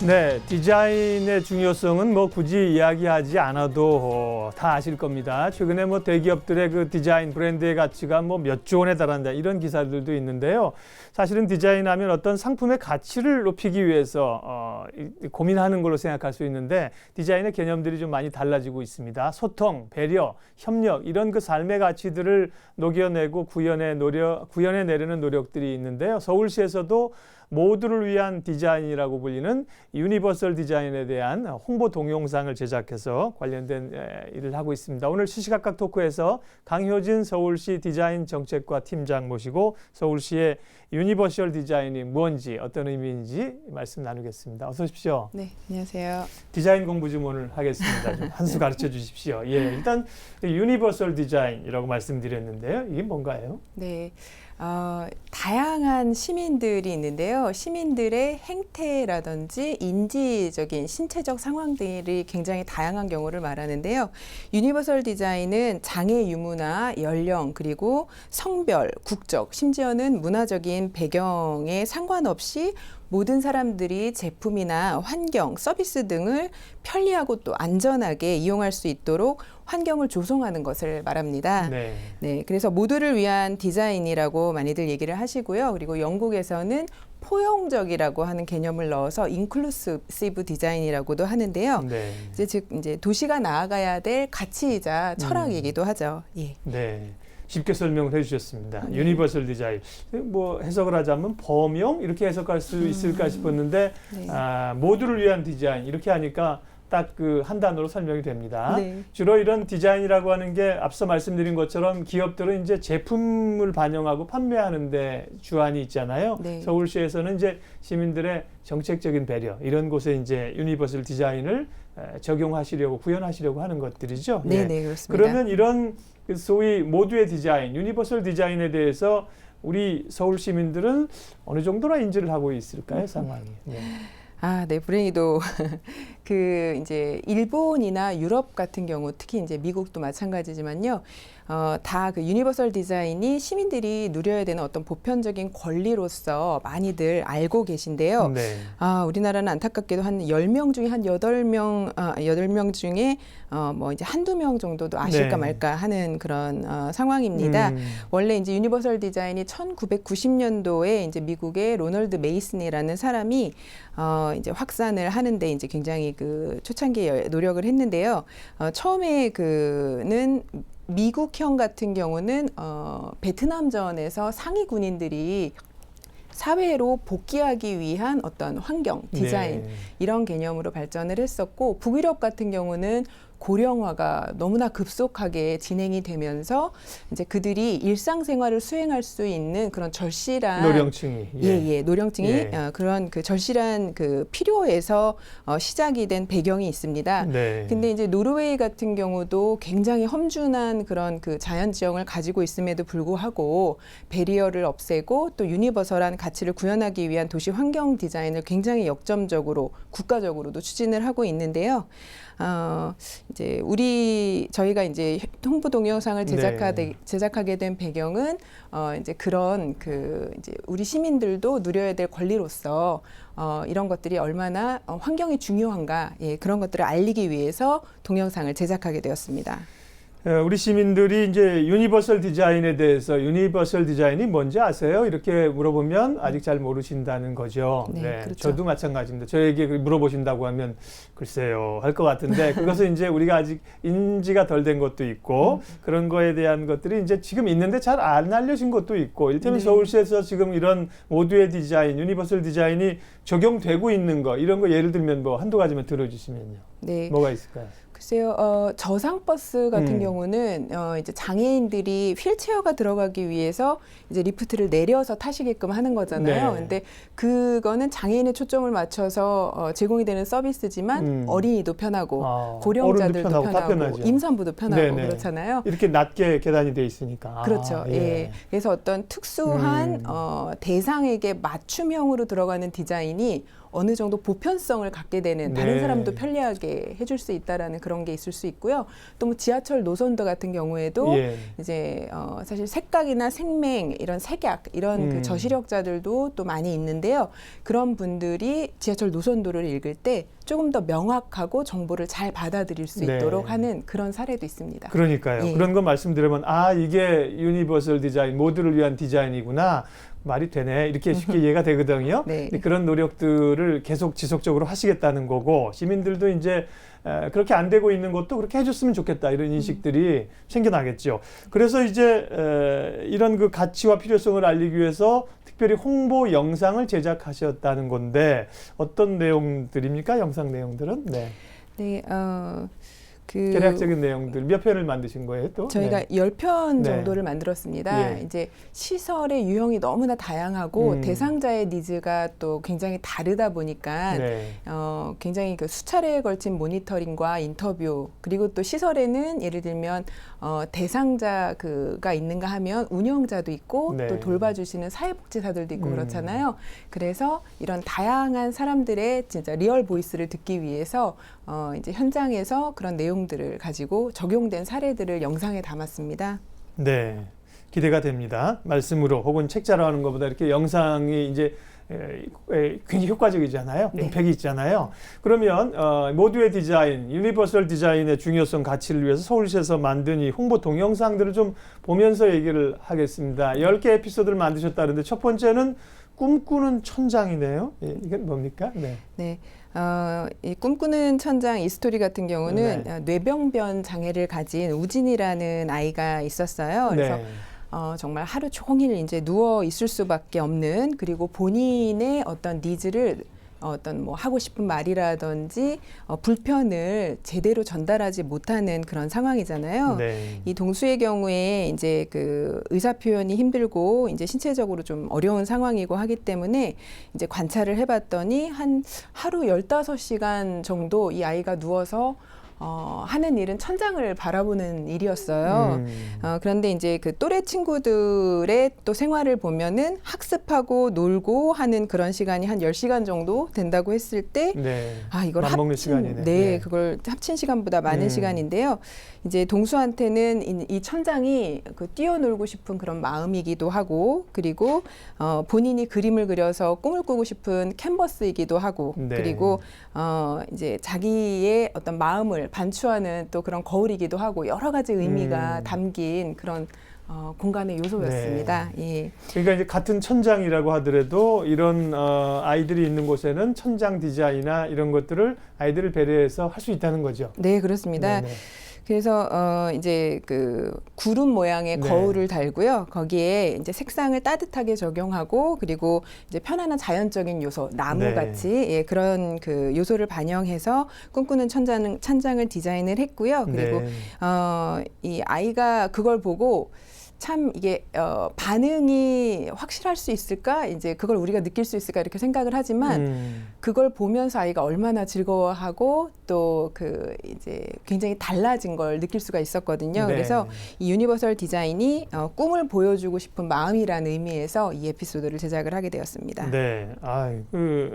네, 디자인의 중요성은 뭐 굳이 이야기하지 않아도 다 아실 겁니다. 최근에 뭐 대기업들의 그 디자인 브랜드의 가치가 뭐 몇 조 원에 달한다 이런 기사들도 있는데요. 사실은 디자인하면 어떤 상품의 가치를 높이기 위해서 고민하는 걸로 생각할 수 있는데 디자인의 개념들이 좀 많이 달라지고 있습니다. 소통, 배려, 협력 이런 그 삶의 가치들을 녹여내고 구현해내려는 노력들이 있는데요. 서울시에서도 모두를 위한 디자인이라고 불리는 유니버설 디자인에 대한 홍보 동영상을 제작해서 관련된 일을 하고 있습니다. 오늘 시시각각 토크에서 강효진 서울시 디자인 정책과 팀장 모시고 서울시의 유니버설 디자인이 뭔지 어떤 의미인지 말씀 나누겠습니다. 어서 오십시오. 네, 안녕하세요. 디자인 공부 좀 오늘 하겠습니다. 좀 한 수 가르쳐 주십시오. 예, 일단 유니버설 디자인이라고 말씀드렸는데요. 이게 뭔가요? 네. 다양한 시민들이 있는데요. 시민들의 행태라든지 인지적인 신체적 상황들이 굉장히 다양한 경우를 말하는데요. 유니버설 디자인은 장애 유무나 연령 그리고 성별, 국적, 심지어는 문화적인 배경에 상관없이 모든 사람들이 제품이나 환경, 서비스 등을 편리하고 또 안전하게 이용할 수 있도록 환경을 조성하는 것을 말합니다. 네. 네, 그래서 모두를 위한 디자인이라고 많이들 얘기를 하시고요. 그리고 영국에서는 포용적이라고 하는 개념을 넣어서 인클루시브 디자인이라고도 하는데요. 네. 이제 도시가 나아가야 될 가치이자 철학이기도 하죠. 예. 네. 쉽게 설명을 해주셨습니다. 네. 유니버설 디자인. 뭐 해석을 하자면 범용 이렇게 해석할 수 있을까 싶었는데 네. 모두를 위한 디자인 이렇게 하니까 딱 그 한 단어로 설명이 됩니다. 네. 주로 이런 디자인이라고 하는 게 앞서 말씀드린 것처럼 기업들은 이제 제품을 반영하고 판매하는 데 주안이 있잖아요. 네. 서울시에서는 이제 시민들의 정책적인 배려 이런 곳에 이제 유니버설 디자인을 적용하시려고 구현하시려고 하는 것들이죠. 네, 예. 네, 그렇습니다. 그러면 이런 소위 모두의 디자인, 유니버설 디자인에 대해서 우리 서울 시민들은 어느 정도나 인지를 하고 있을까요, 상황이? 네. 네, 불행히도 이제 일본이나 유럽 같은 경우, 특히 이제 미국도 마찬가지지만요. 다 그 유니버설 디자인이 시민들이 누려야 되는 어떤 보편적인 권리로서 많이들 알고 계신데요. 네. 우리나라는 안타깝게도 한 10명 중에 한 8명 중에 뭐 이제 한두 명 정도도 아실까 네. 말까 하는 그런 상황입니다. 원래 이제 유니버설 디자인이 1990년도에 이제 미국의 로널드 메이슨이라는 사람이 이제 확산을 하는데 이제 굉장히 그 초창기에 노력을 했는데요. 처음에 그는 미국형 같은 경우는 베트남전에서 상위 군인들이 사회로 복귀하기 위한 어떤 환경, 디자인 네. 이런 개념으로 발전을 했었고 북유럽 같은 경우는 고령화가 너무나 급속하게 진행이 되면서 이제 그들이 일상생활을 수행할 수 있는 그런 절실한 노령층이 노령층이 그런 그 절실한 그 필요에서 시작이 된 배경이 있습니다. 네. 근데 이제 노르웨이 같은 경우도 굉장히 험준한 그런 그 자연 지형을 가지고 있음에도 불구하고 배리어를 없애고 또 유니버설한 가치를 구현하기 위한 도시 환경 디자인을 굉장히 역점적으로 국가적으로도 추진을 하고 있는데요. 이제 저희가 이제 홍보 동영상을 제작하게 된 배경은 이제 그런 이제 우리 시민들도 누려야 될 권리로서 이런 것들이 얼마나 환경이 중요한가 그런 것들을 알리기 위해서 동영상을 제작하게 되었습니다. 우리 시민들이 이제 유니버설 디자인에 대해서 유니버설 디자인이 뭔지 아세요? 이렇게 물어보면 아직 잘 모르신다는 거죠. 네, 그렇죠. 저도 마찬가지입니다. 저에게 물어보신다고 하면 글쎄요 할 것 같은데 그것은 이제 우리가 아직 인지가 덜 된 것도 있고 그런 거에 대한 것들이 이제 지금 있는데 잘 안 알려진 것도 있고 이를테면 서울시에서 지금 이런 모두의 디자인, 유니버설 디자인이 적용되고 있는 거 이런 거 예를 들면 뭐 한두 가지만 들어주시면요. 네. 뭐가 있을까요? 글쎄요, 저상버스 같은 경우는 이제 장애인들이 휠체어가 들어가기 위해서 이제 리프트를 내려서 타시게끔 하는 거잖아요. 네. 근데 그거는 장애인의 초점을 맞춰서 제공이 되는 서비스지만 어린이도 편하고 고령자들도 편하고 임산부도 편하고 네네. 그렇잖아요. 이렇게 낮게 계단이 돼 있으니까. 그렇죠. 예. 그래서 어떤 특수한 대상에게 맞춤형으로 들어가는 디자인이 어느 정도 보편성을 갖게 되는 다른 네. 사람도 편리하게 해줄 수 있다라는 그런 게 있을 수 있고요. 또 뭐 지하철 노선도 같은 경우에도 예. 이제 사실 색각이나 생맹 이런 색약 이런 그 저시력자들도 또 많이 있는데요. 그런 분들이 지하철 노선도를 읽을 때 조금 더 명확하고 정보를 잘 받아들일 수 네. 있도록 하는 그런 사례도 있습니다. 그러니까요. 예. 그런 거 말씀드리면 이게 유니버설 디자인, 모두를 위한 디자인이구나. 말이 되네. 이렇게 쉽게 이해가 되거든요. 네. 그런 노력들을 계속 지속적으로 하시겠다는 거고 시민들도 이제 그렇게 안 되고 있는 것도 그렇게 해줬으면 좋겠다. 이런 인식들이 생겨나겠죠. 그래서 이제 이런 그 가치와 필요성을 알리기 위해서 특별히 홍보 영상을 제작하셨다는 건데 어떤 내용들입니까? 영상 내용들은? 네. 네, 대략적인 내용들 몇 편을 만드신 거예요, 또? 저희가 네. 10편 네. 정도를 만들었습니다. 예. 이제 시설의 유형이 너무나 다양하고 대상자의 니즈가 또 굉장히 다르다 보니까 네. 굉장히 그 수차례에 걸친 모니터링과 인터뷰 그리고 또 시설에는 예를 들면 대상자가 있는가 하면 운영자도 있고 네. 또 돌봐주시는 사회복지사들도 있고 그렇잖아요. 그래서 이런 다양한 사람들의 진짜 리얼 보이스를 듣기 위해서 이제 현장에서 그런 내용들을 가지고 적용된 사례들을 영상에 담았습니다. 네. 기대가 됩니다. 말씀으로 혹은 책자로 하는 것보다 이렇게 영상이 이제 굉장히 효과적이잖아요. 네. 임팩이 있잖아요. 그러면 모두의 디자인, 유니버설 디자인의 중요성, 가치를 위해서 서울시에서 만든 이 홍보 동영상들을 좀 보면서 얘기를 하겠습니다. 10개 에피소드를 만드셨다는데 첫 번째는 꿈꾸는 천장이네요. 예, 이건 뭡니까? 네. 네. 이 꿈꾸는 천장 이 스토리 같은 경우는 네. 뇌병변 장애를 가진 우진이라는 아이가 있었어요. 그래서 네. 정말 하루 종일 이제 누워 있을 수밖에 없는 그리고 본인의 어떤 니즈를 어떤 뭐 하고 싶은 말이라든지 불편을 제대로 전달하지 못하는 그런 상황이잖아요. 네. 이 동수의 경우에 이제 그 의사 표현이 힘들고 이제 신체적으로 좀 어려운 상황이고 하기 때문에 이제 관찰을 해봤더니 한 하루 15시간 정도 이 아이가 누워서 하는 일은 천장을 바라보는 일이었어요. 그런데 이제 그 또래 친구들의 또 생활을 보면은 학습하고 놀고 하는 그런 시간이 한 10시간 정도 된다고 했을 때, 네. 이걸 맞먹는 시간이네. 네, 그걸 합친 시간보다 많은 시간인데요. 이제 동수한테는 이 천장이 그 뛰어놀고 싶은 그런 마음이기도 하고, 그리고 본인이 그림을 그려서 꿈을 꾸고 싶은 캔버스이기도 하고, 네. 그리고 이제 자기의 어떤 마음을 반추하는 또 그런 거울이기도 하고 여러 가지 의미가 담긴 그런 공간의 요소였습니다. 예. 그러니까 이제 같은 천장이라고 하더라도 이런 아이들이 있는 곳에는 천장 디자인이나 이런 것들을 아이들을 배려해서 할 수 있다는 거죠. 네, 그렇습니다. 네네. 그래서 이제 그 구름 모양의 네. 거울을 달고요. 거기에 이제 색상을 따뜻하게 적용하고 그리고 이제 편안한 자연적인 요소, 나무 네. 같이 예, 그런 그 요소를 반영해서 꿈꾸는 천장을 디자인을 했고요. 그리고 네. 이 아이가 그걸 보고 참 이게 반응이 확실할 수 있을까? 이제 그걸 우리가 느낄 수 있을까? 이렇게 생각을 하지만 그걸 보면서 아이가 얼마나 즐거워하고 또 그 이제 굉장히 달라진 걸 느낄 수가 있었거든요. 네. 그래서 이 유니버설 디자인이 꿈을 보여주고 싶은 마음이라는 의미에서 이 에피소드를 제작을 하게 되었습니다. 네.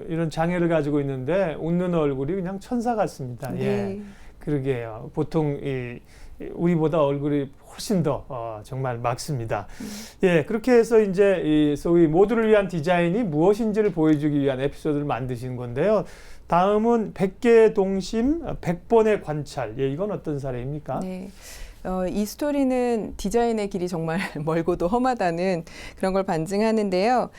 이런 장애를 가지고 있는데 웃는 얼굴이 그냥 천사 같습니다. 네. 예. 그러게요. 보통 우리보다 얼굴이 훨씬 더 정말 막습니다. 예, 그렇게 해서 이제 이 소위 모두를 위한 디자인이 무엇인지를 보여주기 위한 에피소드를 만드신 건데요. 다음은 100개의 동심, 100번의 관찰. 예, 이건 어떤 사례입니까? 네. 이 스토리는 디자인의 길이 정말 멀고도 험하다는 그런 걸 반증하는데요.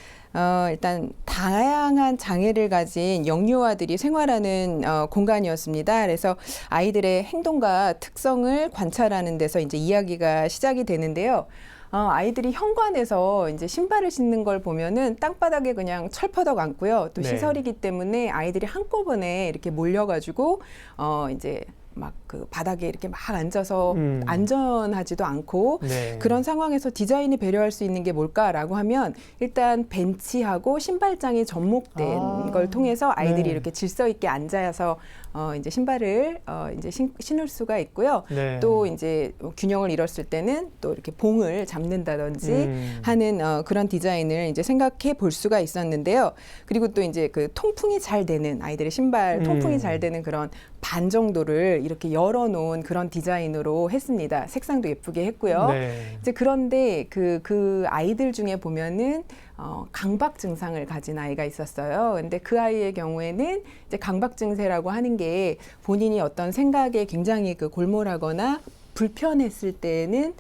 일단 다양한 장애를 가진 영유아들이 생활하는 공간이었습니다. 그래서 아이들의 행동과 특성을 관찰하는 데서 이제 이야기가 시작이 되는데요. 아이들이 현관에서 이제 신발을 신는 걸 보면은 땅바닥에 그냥 철퍼덕 앉고요. 또 네. 시설이기 때문에 아이들이 한꺼번에 이렇게 몰려가지고 이제 막 그 바닥에 이렇게 막 앉아서 음. 안전하지도 않고 네. 그런 상황에서 디자인이 배려할 수 있는 게 뭘까라고 하면 일단 벤치하고 신발장이 접목된 걸 통해서 아이들이 네. 이렇게 질서 있게 앉아서 이제 신발을 이제 신을 수가 있고요. 네. 또 이제 균형을 잃었을 때는 또 이렇게 봉을 잡는다든지 하는 그런 디자인을 이제 생각해 볼 수가 있었는데요. 그리고 또 이제 그 통풍이 잘 되는 아이들의 신발 통풍이 잘 되는 그런 반 정도를 이렇게 열어놓은 그런 디자인으로 했습니다. 색상도 예쁘게 했고요. 네. 이제 그런데 그 아이들 중에 보면은 강박 증상을 가진 아이가 있었어요. 근데 그 아이의 경우에는 이제 강박 증세라고 하는 게 본인이 어떤 생각에 굉장히 그 골몰하거나 불편했을 때는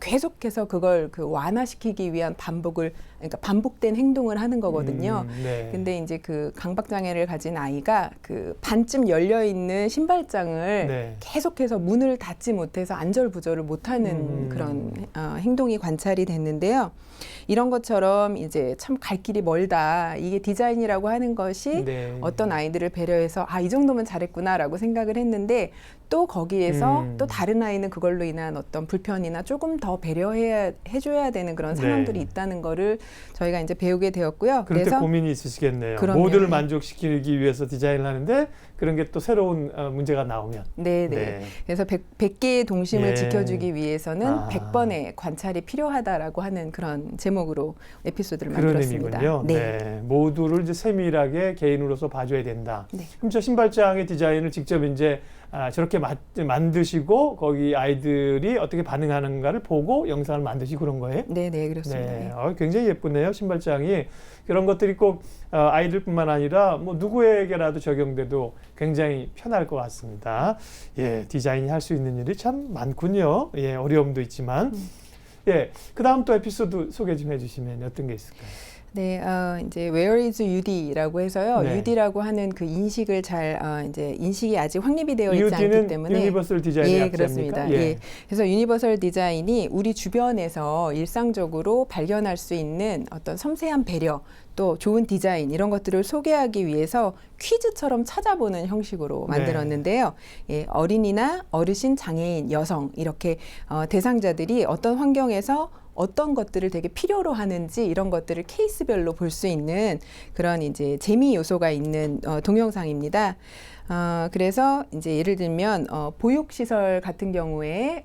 계속해서 그걸 그 완화시키기 위한 그러니까 반복된 행동을 하는 거거든요. 네. 근데 이제 그 강박 장애를 가진 아이가 그 반쯤 열려 있는 신발장을 네. 계속해서 문을 닫지 못해서 안절부절을 못하는 그런 행동이 관찰이 됐는데요. 이런 것처럼 이제 참 갈 길이 멀다. 이게 디자인이라고 하는 것이 네. 어떤 아이들을 배려해서 이 정도면 잘했구나라고 생각을 했는데 또 거기에서 또 다른 아이는 그걸로 인한 어떤 불편이나 조금 더 해줘야 되는 그런 상황들이 네. 있다는 거를 저희가 이제 배우게 되었고요. 그럴 때 그래서 고민이 있으시겠네요. 그럼요. 모두를 만족시키기 위해서 디자인을 하는데 그런 게 또 새로운 문제가 나오면. 네네. 네. 그래서 100개의 동심을 예. 지켜주기 위해서는 아. 100번의 관찰이 필요하다라고 하는 그런 제목으로 에피소드를 그런 만들었습니다. 의미군요. 네. 모두를 이제 세밀하게 개인으로서 봐줘야 된다. 네. 그럼 저 신발장의 디자인을 직접 이제 저렇게 만드시고 거기 아이들이 어떻게 반응하는가를 보고 영상을 만드시고 그런 거예요? 네네, 그렇습니다. 네. 굉장히 예쁘네요. 신발장이. 그런 것들이 꼭 아이들뿐만 아니라 뭐 누구에게라도 적용돼도 굉장히 편할 것 같습니다. 예, 디자인이 할 수 있는 일이 참 많군요. 예, 어려움도 있지만. 예, 그 다음 또 에피소드 소개 좀 해주시면 어떤 게 있을까요? 네, 이제 Where is UD라고 해서요. 네. UD라고 하는 그 인식을 이제 인식이 아직 확립이 되어 있지 않기 UD는 때문에 유니버설 디자인의 예, 약자입니까? 그렇습니다. 예. 그래서 유니버설 디자인이 우리 주변에서 일상적으로 발견할 수 있는 어떤 섬세한 배려, 또 좋은 디자인 이런 것들을 소개하기 위해서 퀴즈처럼 찾아보는 형식으로 만들었는데요. 예, 어린이나 어르신, 장애인, 여성 이렇게 대상자들이 어떤 환경에서 어떤 것들을 되게 필요로 하는지 이런 것들을 케이스별로 볼 수 있는 그런 이제 재미 요소가 있는 동영상입니다. 그래서 이제 예를 들면 보육시설 같은 경우에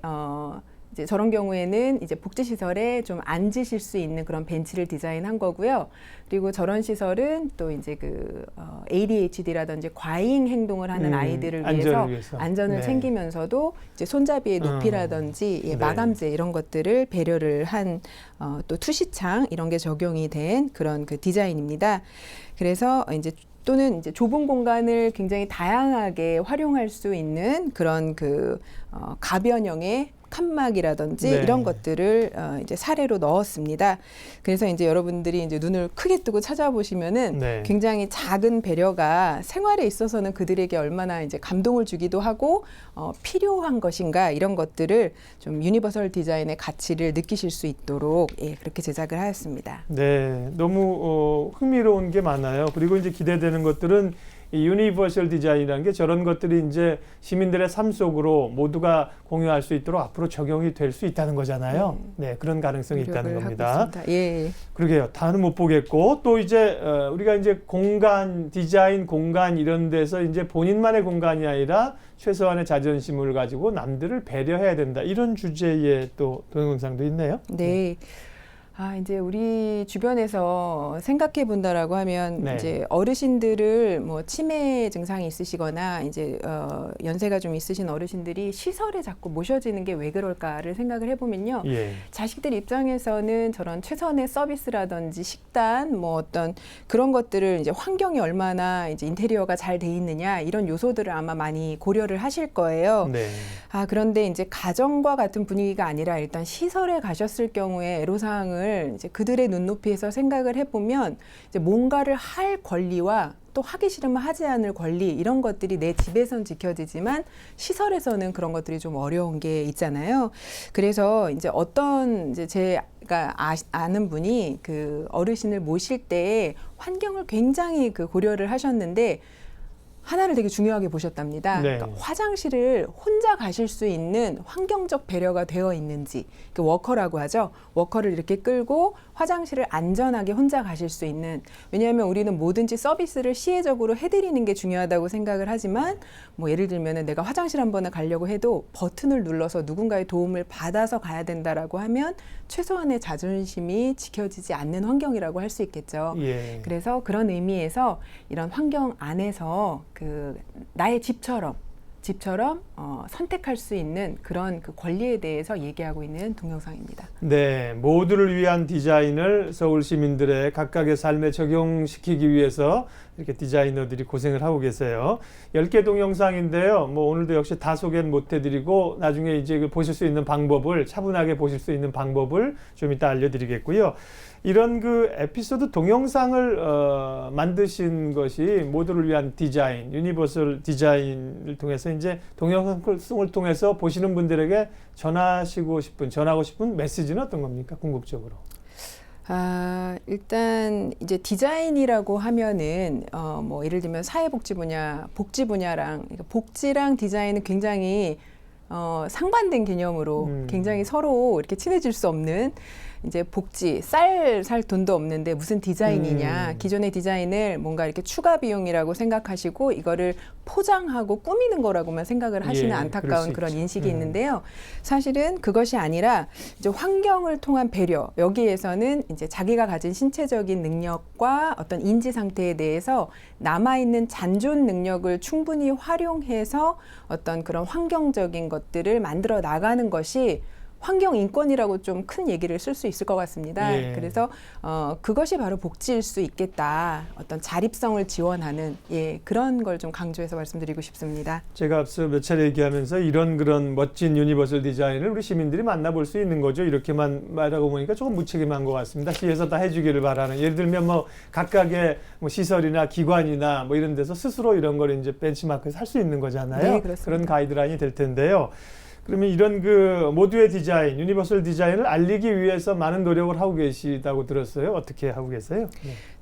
이제 저런 경우에는 이제 복지시설에 좀 앉으실 수 있는 그런 벤치를 디자인한 거고요. 그리고 저런 시설은 또 이제 그 ADHD라든지 과잉 행동을 하는 아이들을 위해서 안전을 챙기면서도 이제 손잡이의 높이라든지 네. 마감재 이런 것들을 배려를 한 또 투시창 이런 게 적용이 된 그런 그 디자인입니다. 그래서 이제 또는 이제 좁은 공간을 굉장히 다양하게 활용할 수 있는 그런 그 가변형의 칸막이라든지 이런 것들을 이제 사례로 넣었습니다. 그래서 이제 여러분들이 이제 눈을 크게 뜨고 찾아보시면은 굉장히 작은 배려가 생활에 있어서는 그들에게 얼마나 이제 감동을 주기도 하고 필요한 것인가 이런 것들을 좀 유니버설 디자인의 가치를 느끼실 수 있도록 그렇게 제작을 하였습니다. 네, 너무 흥미로운 게 많아요. 그리고 이제 기대되는 것들은 이 유니버설 디자인이라는 게 저런 것들이 이제 시민들의 삶 속으로 모두가 공유할 수 있도록 앞으로 적용이 될 수 있다는 거잖아요. 네, 그런 가능성이 있다는 겁니다. 예. 그러게요. 다는 못 보겠고 또 이제 우리가 이제 공간 디자인 공간 이런 데서 이제 본인만의 공간이 아니라 최소한의 자존심을 가지고 남들을 배려해야 된다. 이런 주제의 또 동영상도 있네요. 네. 이제 우리 주변에서 생각해 본다라고 하면 이제 어르신들을 뭐 치매 증상이 있으시거나 이제 연세가 좀 있으신 어르신들이 시설에 자꾸 모셔지는 게 왜 그럴까를 생각을 해보면요. 자식들 입장에서는 저런 최선의 서비스라든지 식단 뭐 어떤 그런 것들을 이제 환경이 얼마나 이제 인테리어가 잘 돼 있느냐 이런 요소들을 아마 많이 고려를 하실 거예요. 그런데 이제 가정과 같은 분위기가 아니라 일단 시설에 가셨을 경우에 애로사항을 이제 그들의 눈높이에서 생각을 해보면 이제 뭔가를 할 권리와 또 하기 싫으면 하지 않을 권리 이런 것들이 내 집에선 지켜지지만 시설에서는 그런 것들이 좀 어려운 게 있잖아요. 그래서 이제 어떤 이제 제가 아는 분이 그 어르신을 모실 때 환경을 굉장히 그 고려를 하셨는데 하나를 되게 중요하게 보셨답니다. 네. 그러니까 화장실을 혼자 가실 수 있는 환경적 배려가 되어 있는지, 그 워커라고 하죠. 워커를 이렇게 끌고 화장실을 안전하게 혼자 가실 수 있는, 왜냐하면 우리는 뭐든지 서비스를 시혜적으로 해드리는 게 중요하다고 생각을 하지만, 뭐 예를 들면 내가 화장실 한 번을 가려고 해도 버튼을 눌러서 누군가의 도움을 받아서 가야 된다라고 하면 최소한의 자존심이 지켜지지 않는 환경이라고 할 수 있겠죠. 예. 그래서 그런 의미에서 이런 환경 안에서 그 나의 집처럼 선택할 수 있는 그런 그 권리에 대해서 얘기하고 있는 동영상입니다. 네, 모두를 위한 디자인을 서울 시민들의 각각의 삶에 적용시키기 위해서 이렇게 디자이너들이 고생을 하고 계세요. 10개 동영상인데요. 뭐 오늘도 역시 다 소개는 못 해드리고 나중에 이제 보실 수 있는 방법을, 차분하게 보실 수 있는 방법을 좀 이따 알려드리겠고요. 이런 그 에피소드 동영상을 만드신 것이 모두를 위한 디자인, 유니버설 디자인을 통해서 이제 동영상을 통해서 보시는 분들에게 전하고 싶은 메시지는 어떤 겁니까? 궁극적으로. 일단 이제 디자인이라고 하면은 뭐 예를 들면 사회복지 분야, 복지 분야랑, 그러니까 복지랑 디자인은 굉장히 상반된 개념으로 굉장히 서로 이렇게 친해질 수 없는, 이제 복지, 살 돈도 없는데 무슨 디자인이냐. 기존의 디자인을 뭔가 이렇게 추가 비용이라고 생각하시고 이거를 포장하고 꾸미는 거라고만 생각을 하시는 안타까운 그런 인식이 있는데요. 사실은 그것이 아니라 이제 환경을 통한 배려, 여기에서는 이제 자기가 가진 신체적인 능력과 어떤 인지 상태에 대해서 남아있는 잔존 능력을 충분히 활용해서 어떤 그런 환경적인 것들을 만들어 나가는 것이 환경 인권이라고 좀 큰 얘기를 쓸 수 있을 것 같습니다. 예. 그래서 그것이 바로 복지일 수 있겠다. 어떤 자립성을 지원하는 그런 걸 좀 강조해서 말씀드리고 싶습니다. 제가 앞서 몇 차례 얘기하면서 이런 그런 멋진 유니버설 디자인을 우리 시민들이 만나볼 수 있는 거죠. 이렇게만 말하고 보니까 조금 무책임한 것 같습니다. 시에서 다 해주기를 바라는. 예를 들면 뭐 각각의 뭐 시설이나 기관이나 뭐 이런 데서 스스로 이런 걸 이제 벤치마크해서 할 수 있는 거잖아요. 네, 그렇습니다. 그런 가이드라인이 될 텐데요. 그러면 이런 그 모두의 디자인, 유니버설 디자인을 알리기 위해서 많은 노력을 하고 계시다고 들었어요. 어떻게 하고 계세요?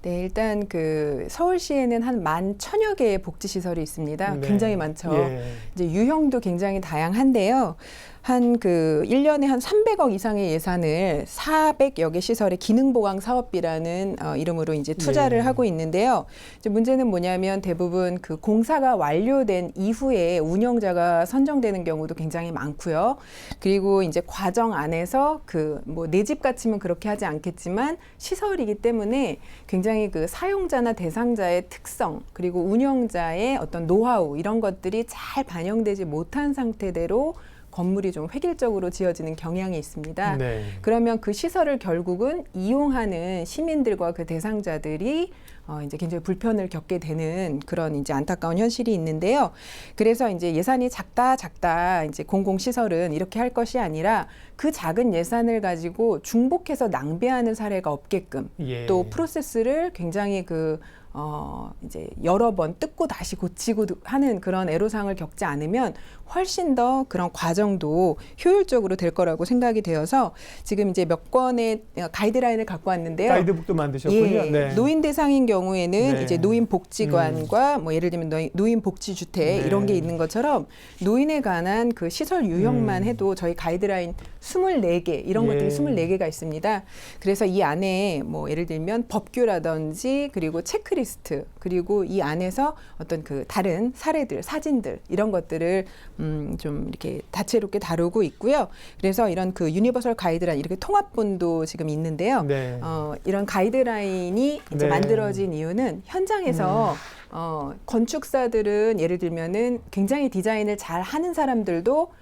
네, 일단 그 서울시에는 한 11,000여 개의 복지시설이 있습니다. 네. 굉장히 많죠. 예. 이제 유형도 굉장히 다양한데요. 한 그 1년에 한 300억 이상의 예산을 400여 개 시설의 기능보강 사업비라는 이름으로 이제 투자를 하고 있는데요. 이제 문제는 뭐냐면 대부분 그 공사가 완료된 이후에 운영자가 선정되는 경우도 굉장히 많고요. 그리고 이제 과정 안에서 그 뭐 내 집 같으면 그렇게 하지 않겠지만 시설이기 때문에 굉장히 그 사용자나 대상자의 특성, 그리고 운영자의 어떤 노하우, 이런 것들이 잘 반영되지 못한 상태대로 건물이 좀 획일적으로 지어지는 경향이 있습니다. 네. 그러면 그 시설을 결국은 이용하는 시민들과 그 대상자들이 이제 굉장히 불편을 겪게 되는 그런 이제 안타까운 현실이 있는데요. 그래서 이제 예산이 작다 이제 공공시설은 이렇게 할 것이 아니라 그 작은 예산을 가지고 중복해서 낭비하는 사례가 없게끔 또 프로세스를 굉장히 이제 여러 번 뜯고 다시 고치고 하는 그런 애로사항을 겪지 않으면 훨씬 더 그런 과정도 효율적으로 될 거라고 생각이 되어서 지금 이제 몇 권의 가이드라인을 갖고 왔는데요. 가이드북도 만드셨군요. 네. 노인 대상인 경우에는 네. 이제 노인복지관과 뭐 예를 들면 노인복지주택 이런 게 있는 것처럼 노인에 관한 그 시설 유형만 해도 저희 가이드라인 24개 이런 것들이 24개가 있습니다. 그래서 이 안에 뭐 예를 들면 법규라든지 그리고 체크리스트, 그리고 이 안에서 어떤 그 다른 사례들, 사진들 이런 것들을 좀 이렇게 다채롭게 다루고 있고요. 그래서 이런 그 유니버설 가이드라인, 이렇게 통합본도 지금 있는데요. 네. 이런 가이드라인이 이제 만들어진 이유는 현장에서 건축사들은 예를 들면은 굉장히 디자인을 잘 하는 사람들도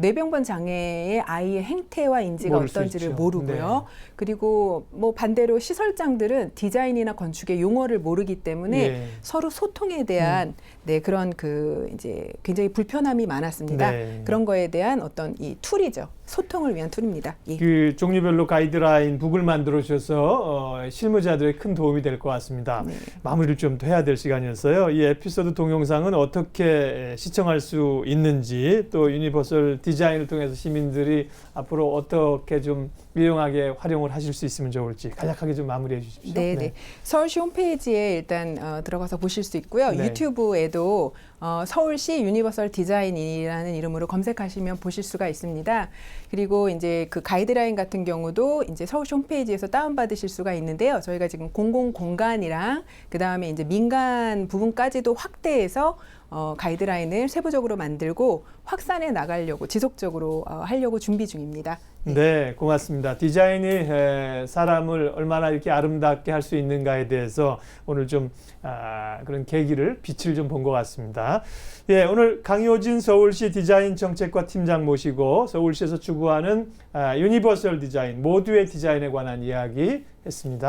뇌병변 장애의 아이의 행태와 인지가 어떤지를 모르고요. 네. 그리고 뭐 반대로 시설장들은 디자인이나 건축의 용어를 모르기 때문에 서로 소통에 대한 그런 그 이제 굉장히 불편함이 많았습니다. 그런 거에 대한 어떤 이 툴이죠. 소통을 위한 툴입니다. 그 종류별로 가이드라인 북을 만들어 주셔서 실무자들의 큰 도움이 될 것 같습니다. 마무리를 좀 더 해야 될 시간이었어요. 이 에피소드 동영상은 어떻게 시청할 수 있는지, 또 유니버설 디자인을 통해서 시민들이 앞으로 어떻게 좀 유용하게 활용을 하실 수 있으면 좋을지 간략하게 좀 마무리해 주십시오. 네. 서울시 홈페이지에 일단 들어가서 보실 수 있고요. 네. 유튜브에도 서울시 유니버설 디자인이라는 이름으로 검색하시면 보실 수가 있습니다. 그리고 이제 그 가이드라인 같은 경우도 이제 서울시 홈페이지에서 다운받으실 수가 있는데요. 저희가 지금 공공 공간이랑 그 다음에 이제 민간 부분까지도 확대해서 가이드라인을 세부적으로 만들고 확산해 나가려고 지속적으로 하려고 준비 중입니다. 네, 고맙습니다. 디자인이 사람을 얼마나 이렇게 아름답게 할 수 있는가에 대해서 오늘 좀 그런 계기를 빛을 좀 본 것 같습니다. 예, 오늘 강효진 서울시 디자인 정책과 팀장 모시고 서울시에서 추구하는 유니버설 디자인, 모두의 디자인에 관한 이야기 했습니다.